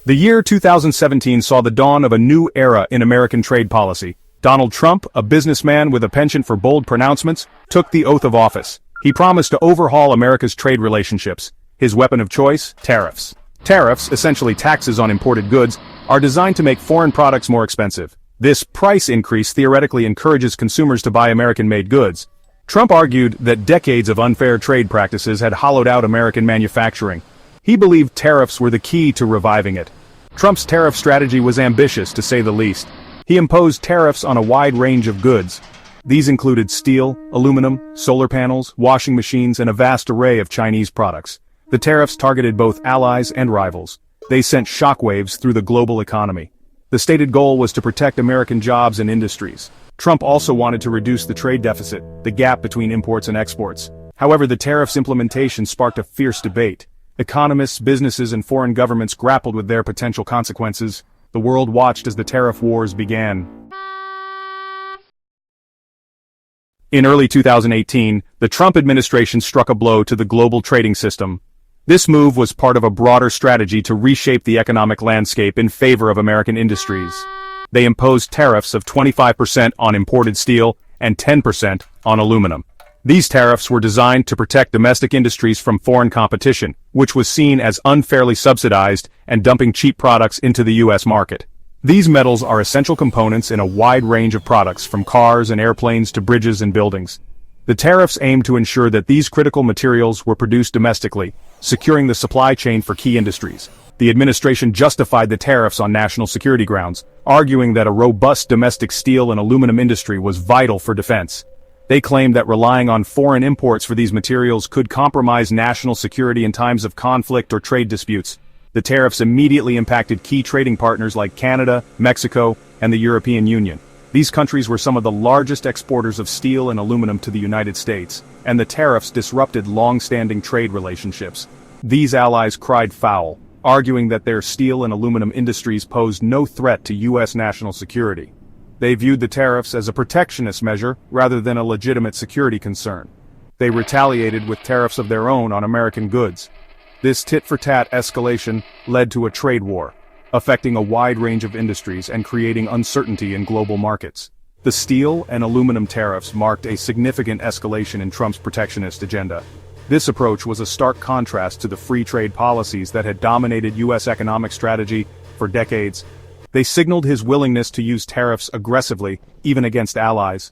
The year 2017 saw the dawn of a new era in American trade policy. Donald Trump, a businessman with a penchant for bold pronouncements, took the oath of office. He promised to overhaul America's trade relationships. His weapon of choice? Tariffs. Tariffs, essentially taxes on imported goods, are designed to make foreign products more expensive. This price increase theoretically encourages consumers to buy American-made goods. Trump argued that decades of unfair trade practices had hollowed out American manufacturing. He believed tariffs were the key to reviving it. Trump's tariff strategy was ambitious, to say the least. He imposed tariffs on a wide range of goods. These included steel, aluminum, solar panels, washing machines, and a vast array of Chinese products. The tariffs targeted both allies and rivals. They sent shockwaves through the global economy. The stated goal was to protect American jobs and industries. Trump also wanted to reduce the trade deficit, the gap between imports and exports. However, the tariffs' implementation sparked a fierce debate. Economists, businesses, and foreign governments grappled with their potential consequences. The world watched as the tariff wars began. In early 2018, the Trump administration struck a blow to the global trading system. This move was part of a broader strategy to reshape the economic landscape in favor of American industries. They imposed tariffs of 25% on imported steel and 10% on aluminum. These tariffs were designed to protect domestic industries from foreign competition, which was seen as unfairly subsidized and dumping cheap products into the U.S. market. These metals are essential components in a wide range of products, from cars and airplanes to bridges and buildings. The tariffs aimed to ensure that these critical materials were produced domestically, securing the supply chain for key industries. The administration justified the tariffs on national security grounds, arguing that a robust domestic steel and aluminum industry was vital for defense. They claimed that relying on foreign imports for these materials could compromise national security in times of conflict or trade disputes. The tariffs immediately impacted key trading partners like Canada, Mexico, and the European Union. These countries were some of the largest exporters of steel and aluminum to the United States, and the tariffs disrupted long-standing trade relationships. These allies cried foul, arguing that their steel and aluminum industries posed no threat to U.S. national security. They viewed the tariffs as a protectionist measure rather than a legitimate security concern. They retaliated with tariffs of their own on American goods. This tit-for-tat escalation led to a trade war, affecting a wide range of industries and creating uncertainty in global markets. The steel and aluminum tariffs marked a significant escalation in Trump's protectionist agenda. This approach was a stark contrast to the free trade policies that had dominated U.S. economic strategy for decades. They signaled his willingness to use tariffs aggressively, even against allies.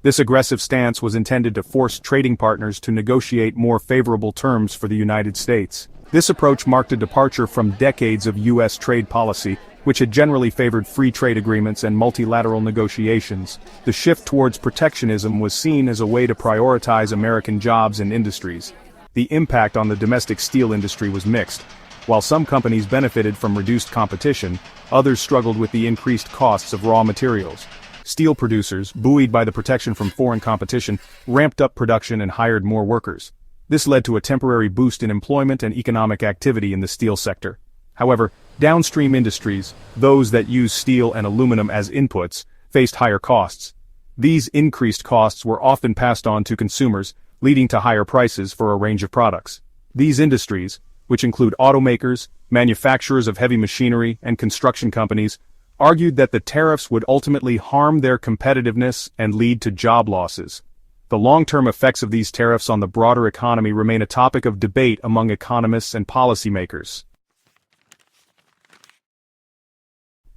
This aggressive stance was intended to force trading partners to negotiate more favorable terms for the United States. This approach marked a departure from decades of U.S. trade policy, which had generally favored free trade agreements and multilateral negotiations. The shift towards protectionism was seen as a way to prioritize American jobs and industries. The impact on the domestic steel industry was mixed. While some companies benefited from reduced competition, others struggled with the increased costs of raw materials. Steel producers, buoyed by the protection from foreign competition, ramped up production and hired more workers. This led to a temporary boost in employment and economic activity in the steel sector. However, downstream industries, those that use steel and aluminum as inputs, faced higher costs. These increased costs were often passed on to consumers, leading to higher prices for a range of products. These industries, which include automakers, manufacturers of heavy machinery, and construction companies, argued that the tariffs would ultimately harm their competitiveness and lead to job losses. The long-term effects of these tariffs on the broader economy remain a topic of debate among economists and policymakers.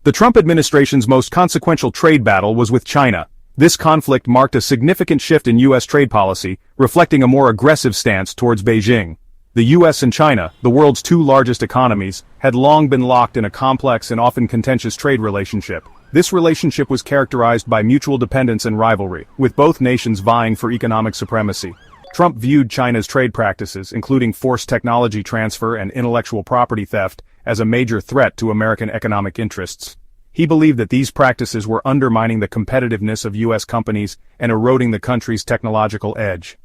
The Trump administration's most consequential trade battle was with China. This conflict marked a significant shift in U.S. trade policy, reflecting a more aggressive stance towards Beijing. The U.S. and China, the world's two largest economies, had long been locked in a complex and often contentious trade relationship. This relationship was characterized by mutual dependence and rivalry, with both nations vying for economic supremacy. Trump viewed China's trade practices, including forced technology transfer and intellectual property theft, as a major threat to American economic interests. He believed that these practices were undermining the competitiveness of U.S. companies and eroding the country's technological edge.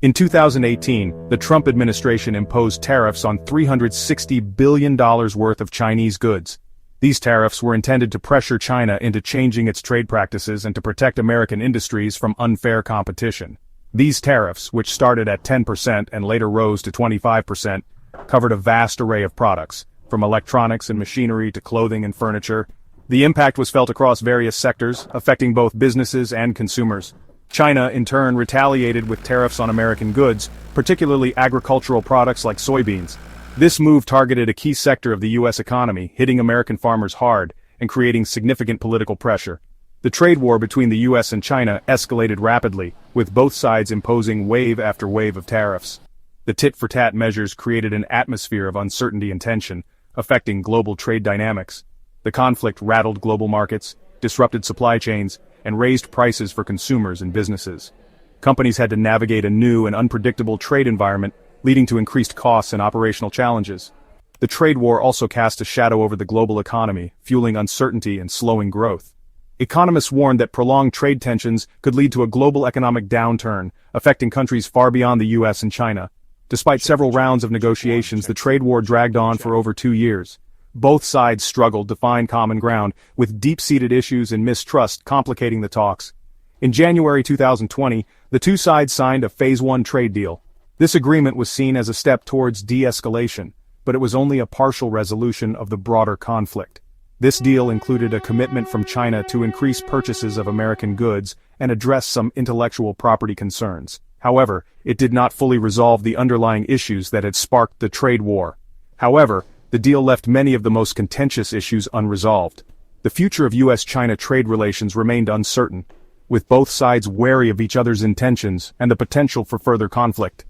In 2018, the Trump administration imposed tariffs on $360 billion worth of Chinese goods. These tariffs were intended to pressure China into changing its trade practices and to protect American industries from unfair competition. These tariffs, which started at 10% and later rose to 25%, covered a vast array of products, from electronics and machinery to clothing and furniture. The impact was felt across various sectors, affecting both businesses and consumers. China, in turn, retaliated with tariffs on American goods, particularly agricultural products like soybeans. This move targeted a key sector of the U.S. economy, hitting American farmers hard and creating significant political pressure. The trade war between the U.S. and China escalated rapidly, with both sides imposing wave after wave of tariffs. The tit-for-tat measures created an atmosphere of uncertainty and tension, affecting global trade dynamics. The conflict rattled global markets, disrupted supply chains, and raised prices for consumers and businesses. Companies had to navigate a new and unpredictable trade environment, leading to increased costs and operational challenges. The trade war also cast a shadow over the global economy, fueling uncertainty and slowing growth. Economists warned that prolonged trade tensions could lead to a global economic downturn, affecting countries far beyond the U.S. and China. Despite several rounds of negotiations, the trade war dragged on for over 2 years. Both sides struggled to find common ground, with deep-seated issues and mistrust complicating the talks. In January 2020, the two sides signed a Phase 1 trade deal. This agreement was seen as a step towards de-escalation, but it was only a partial resolution of the broader conflict. This deal included a commitment from China to increase purchases of American goods and address some intellectual property concerns. However, it did not fully resolve the underlying issues that had sparked the trade war. However, the deal left many of the most contentious issues unresolved. The future of U.S.-China trade relations remained uncertain, with both sides wary of each other's intentions and the potential for further conflict.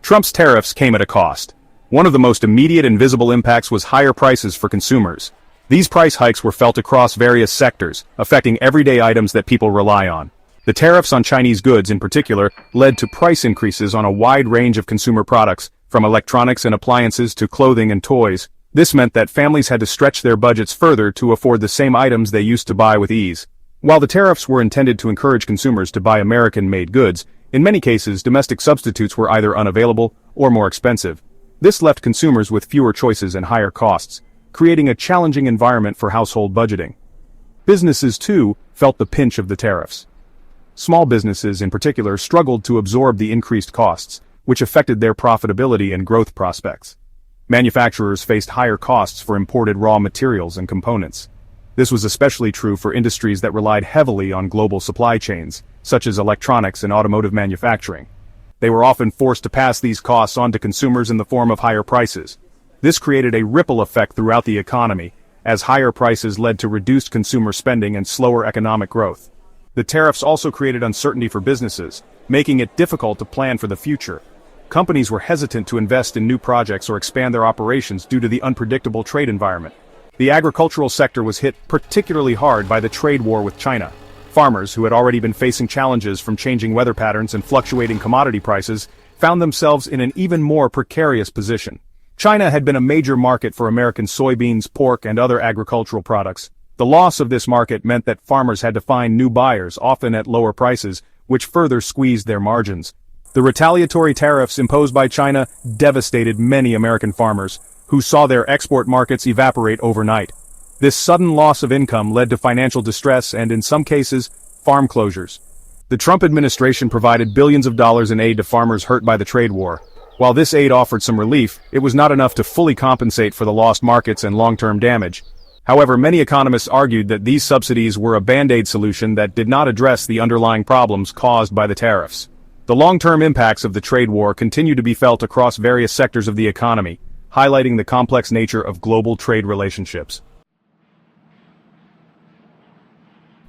Trump's tariffs came at a cost. One of the most immediate and visible impacts was higher prices for consumers. These price hikes were felt across various sectors, affecting everyday items that people rely on. The tariffs on Chinese goods in particular led to price increases on a wide range of consumer products, from electronics and appliances to clothing and toys. This meant that families had to stretch their budgets further to afford the same items they used to buy with ease. While the tariffs were intended to encourage consumers to buy American-made goods, in many cases domestic substitutes were either unavailable or more expensive. This left consumers with fewer choices and higher costs, creating a challenging environment for household budgeting. Businesses, too, felt the pinch of the tariffs. Small businesses, in particular, struggled to absorb the increased costs, which affected their profitability and growth prospects. Manufacturers faced higher costs for imported raw materials and components. This was especially true for industries that relied heavily on global supply chains, such as electronics and automotive manufacturing. They were often forced to pass these costs on to consumers in the form of higher prices. This created a ripple effect throughout the economy, as higher prices led to reduced consumer spending and slower economic growth. The tariffs also created uncertainty for businesses, making it difficult to plan for the future. Companies were hesitant to invest in new projects or expand their operations due to the unpredictable trade environment. The agricultural sector was hit particularly hard by the trade war with China. Farmers, who had already been facing challenges from changing weather patterns and fluctuating commodity prices, found themselves in an even more precarious position. China had been a major market for American soybeans, pork, and other agricultural products. The loss of this market meant that farmers had to find new buyers, often at lower prices, which further squeezed their margins. The retaliatory tariffs imposed by China devastated many American farmers, who saw their export markets evaporate overnight. This sudden loss of income led to financial distress and, in some cases, farm closures. The Trump administration provided billions of dollars in aid to farmers hurt by the trade war. While this aid offered some relief, it was not enough to fully compensate for the lost markets and long-term damage. However, many economists argued that these subsidies were a band-aid solution that did not address the underlying problems caused by the tariffs. The long-term impacts of the trade war continue to be felt across various sectors of the economy, highlighting the complex nature of global trade relationships.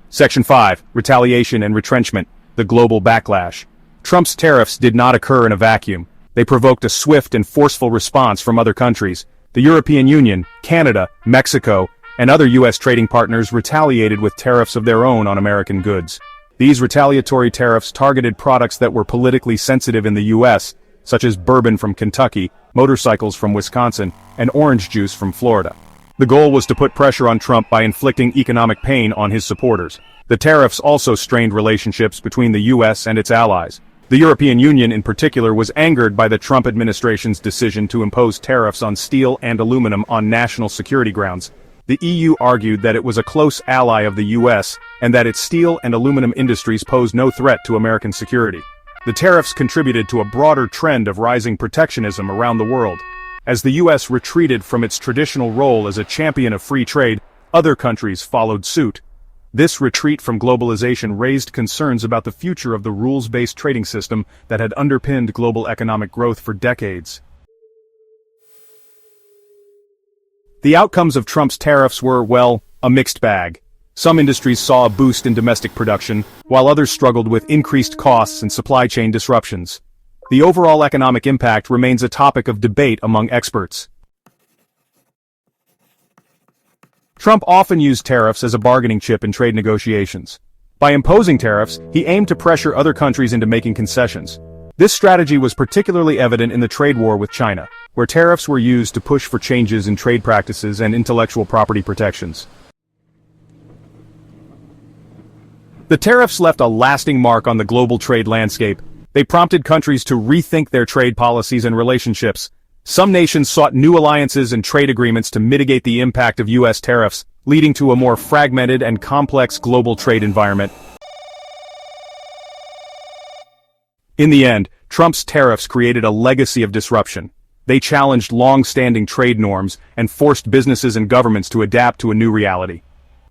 Section 5. Retaliation and Retrenchment. The Global Backlash. Trump's tariffs did not occur in a vacuum. They provoked a swift and forceful response from other countries. The European Union, Canada, Mexico, and other U.S. trading partners retaliated with tariffs of their own on American goods. These retaliatory tariffs targeted products that were politically sensitive in the U.S., such as bourbon from Kentucky, motorcycles from Wisconsin, and orange juice from Florida. The goal was to put pressure on Trump by inflicting economic pain on his supporters. The tariffs also strained relationships between the U.S. and its allies. The European Union in particular was angered by the Trump administration's decision to impose tariffs on steel and aluminum on national security grounds. The EU argued that it was a close ally of the U.S. and that its steel and aluminum industries posed no threat to American security. The tariffs contributed to a broader trend of rising protectionism around the world. As the US retreated from its traditional role as a champion of free trade, other countries followed suit. This retreat from globalization raised concerns about the future of the rules-based trading system that had underpinned global economic growth for decades. The outcomes of Trump's tariffs were, well, a mixed bag. Some industries saw a boost in domestic production, while others struggled with increased costs and supply chain disruptions. The overall economic impact remains a topic of debate among experts. Trump often used tariffs as a bargaining chip in trade negotiations. By imposing tariffs, he aimed to pressure other countries into making concessions. This strategy was particularly evident in the trade war with China, where tariffs were used to push for changes in trade practices and intellectual property protections. The tariffs left a lasting mark on the global trade landscape. They prompted countries to rethink their trade policies and relationships. Some nations sought new alliances and trade agreements to mitigate the impact of US tariffs, leading to a more fragmented and complex global trade environment. In the end, Trump's tariffs created a legacy of disruption. They challenged long-standing trade norms and forced businesses and governments to adapt to a new reality.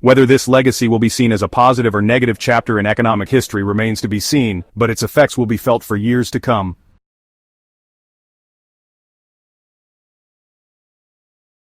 Whether this legacy will be seen as a positive or negative chapter in economic history remains to be seen, but its effects will be felt for years to come.